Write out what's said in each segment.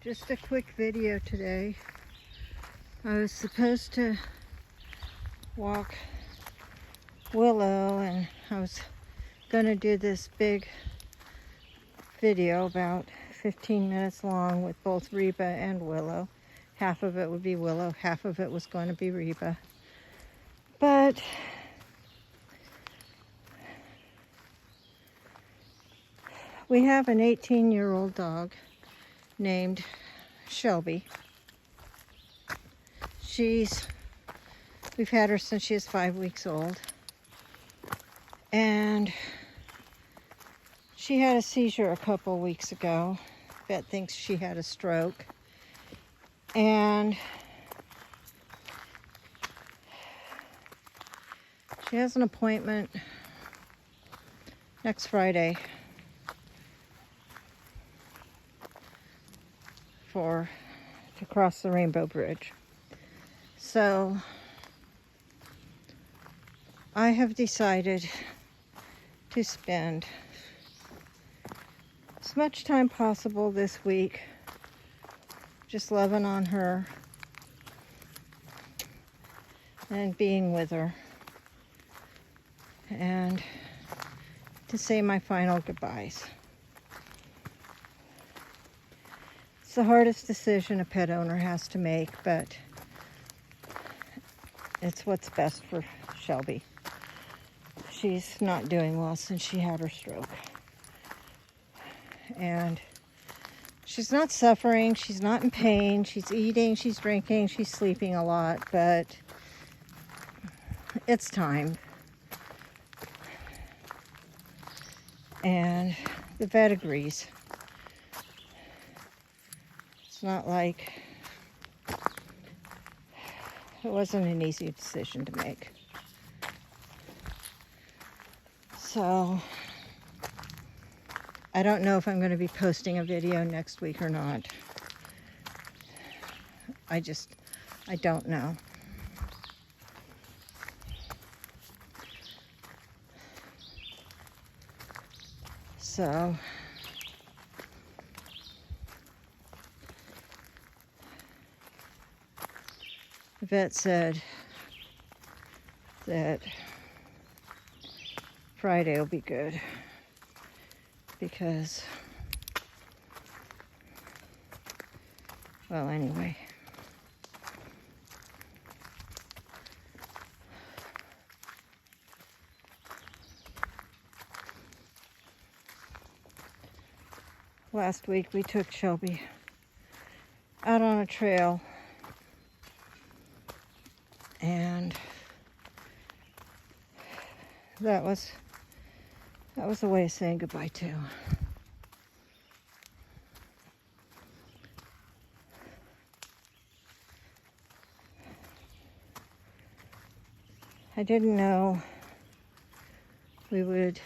Just a quick video today. I was supposed to walk Willow, and I was going to do this big video about 15 minutes long with both Reba and Willow. Half of it would be Willow, half of it was going to be Reba. But we have an 18-year-old dog named Shelby. We've had her since she was 5 weeks old. And she had a seizure a couple weeks ago. Vet thinks she had a stroke. And she has an appointment next Friday to cross the Rainbow Bridge. So I have decided to spend as much time possible this week just loving on her and being with her, and to say my final goodbyes. It's the hardest decision a pet owner has to make, but it's what's best for Shelby. She's not doing well since she had her stroke. And she's not suffering, she's not in pain, she's eating, she's drinking, she's sleeping a lot, but it's time. And the vet agrees. It's not like it wasn't an easy decision to make. So I don't know if I'm going to be posting a video next week or not. I don't know. So the vet said that Friday will be good because, well, anyway. Last week we took Shelby out on a trail, and that was a way of saying goodbye too. I didn't know we would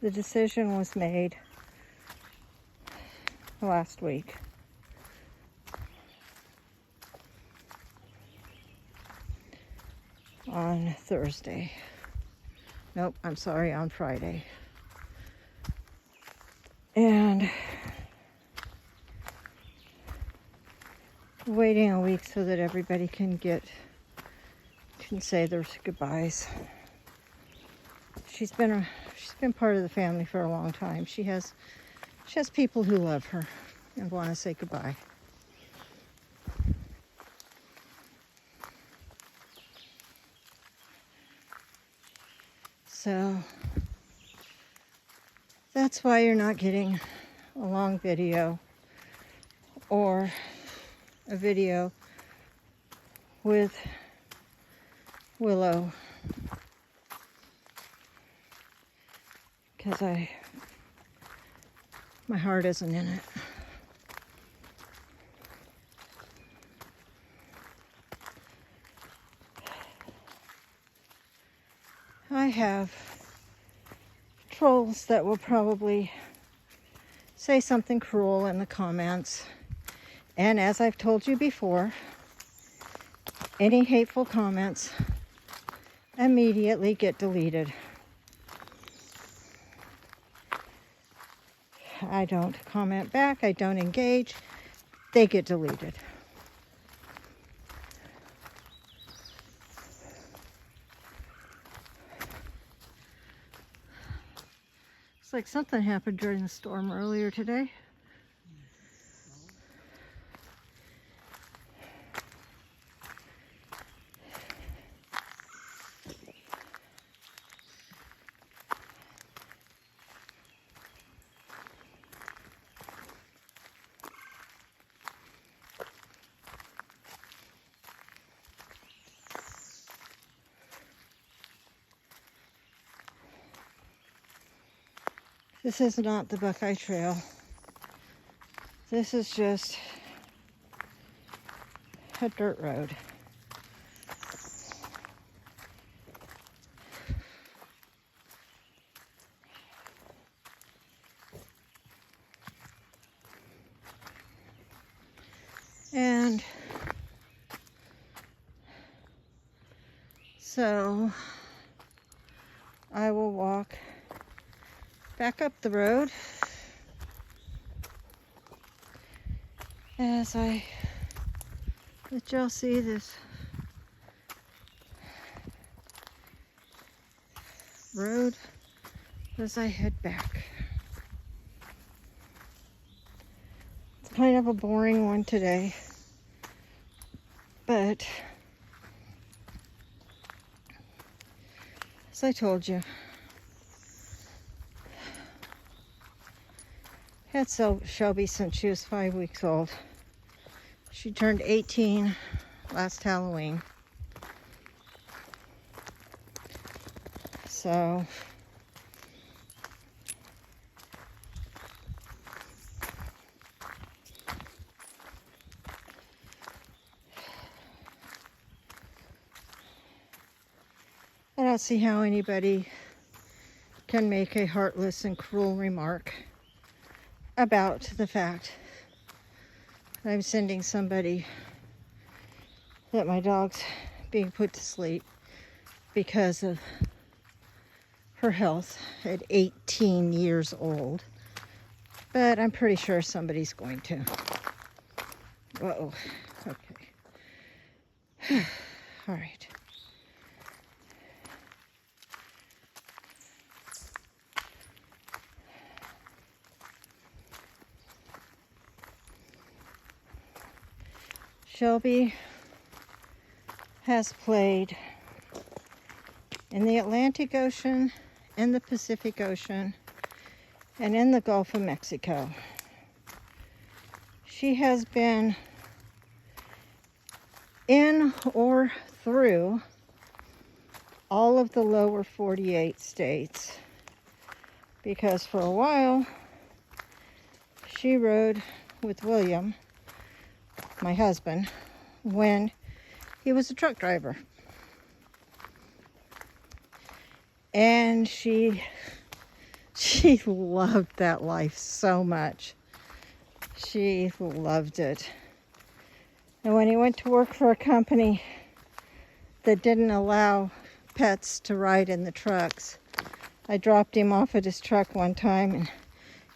the decision was made last week. On Thursday. Nope, I'm sorry, on Friday. And waiting a week so that everybody can say their goodbyes. She's been part of the family for a long time. She has people who love her and want to say goodbye. So that's why you're not getting a long video or a video with Willow, because my heart isn't in it. I have trolls that will probably say something cruel in the comments. And as I've told you before, any hateful comments immediately get deleted. I don't comment back. I don't engage. They get deleted. It's like something happened during the storm earlier today. This is not the Buckeye Trail. This is just a dirt road. And so I will walk back up the road as I let y'all see this road as I head back. It's kind of a boring one today, but as I told you, had Shelby since she was 5 weeks old. She turned 18 last Halloween. So I don't see how anybody can make a heartless and cruel remark about the fact that I'm sending somebody that my dog's being put to sleep because of her health at 18 years old. But I'm pretty sure somebody's going to. Whoa. Okay. All right. Shelby has played in the Atlantic Ocean, in the Pacific Ocean, and in the Gulf of Mexico. She has been in or through all of the lower 48 states because for a while she rode with William, my husband, when he was a truck driver. And she loved that life so much. She loved it. And when he went to work for a company that didn't allow pets to ride in the trucks, I dropped him off at his truck one time and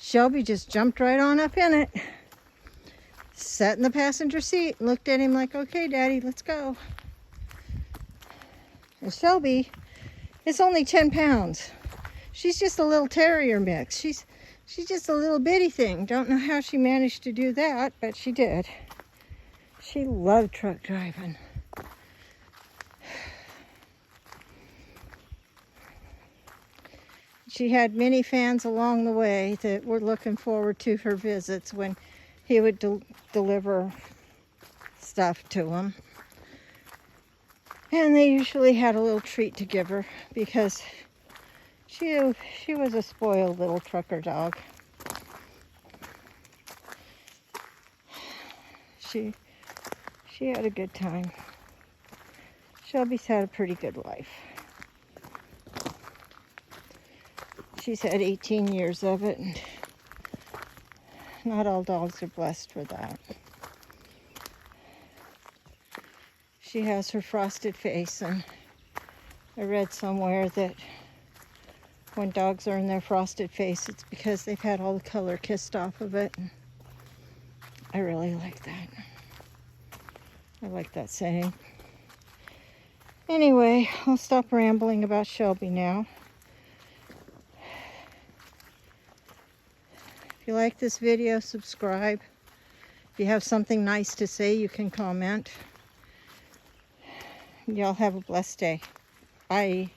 Shelby just jumped right on up in it. Sat in the passenger seat and looked at him like, okay, Daddy, let's go. And Shelby is only 10 pounds. She's just a little terrier mix. She's just a little bitty thing. Don't know how she managed to do that, but she did. She loved truck driving. She had many fans along the way that were looking forward to her visits when he would deliver stuff to them. And they usually had a little treat to give her because she was a spoiled little trucker dog. She had a good time. Shelby's had a pretty good life. She's had 18 years of it, and not all dogs are blessed for that. She has her frosted face, and I read somewhere that when dogs are in their frosted face, it's because they've had all the color kissed off of it. I really like that. I like that saying. Anyway, I'll stop rambling about Shelby now. If you like this video, subscribe. If you have something nice to say, you can comment. Y'all have a blessed day. Bye.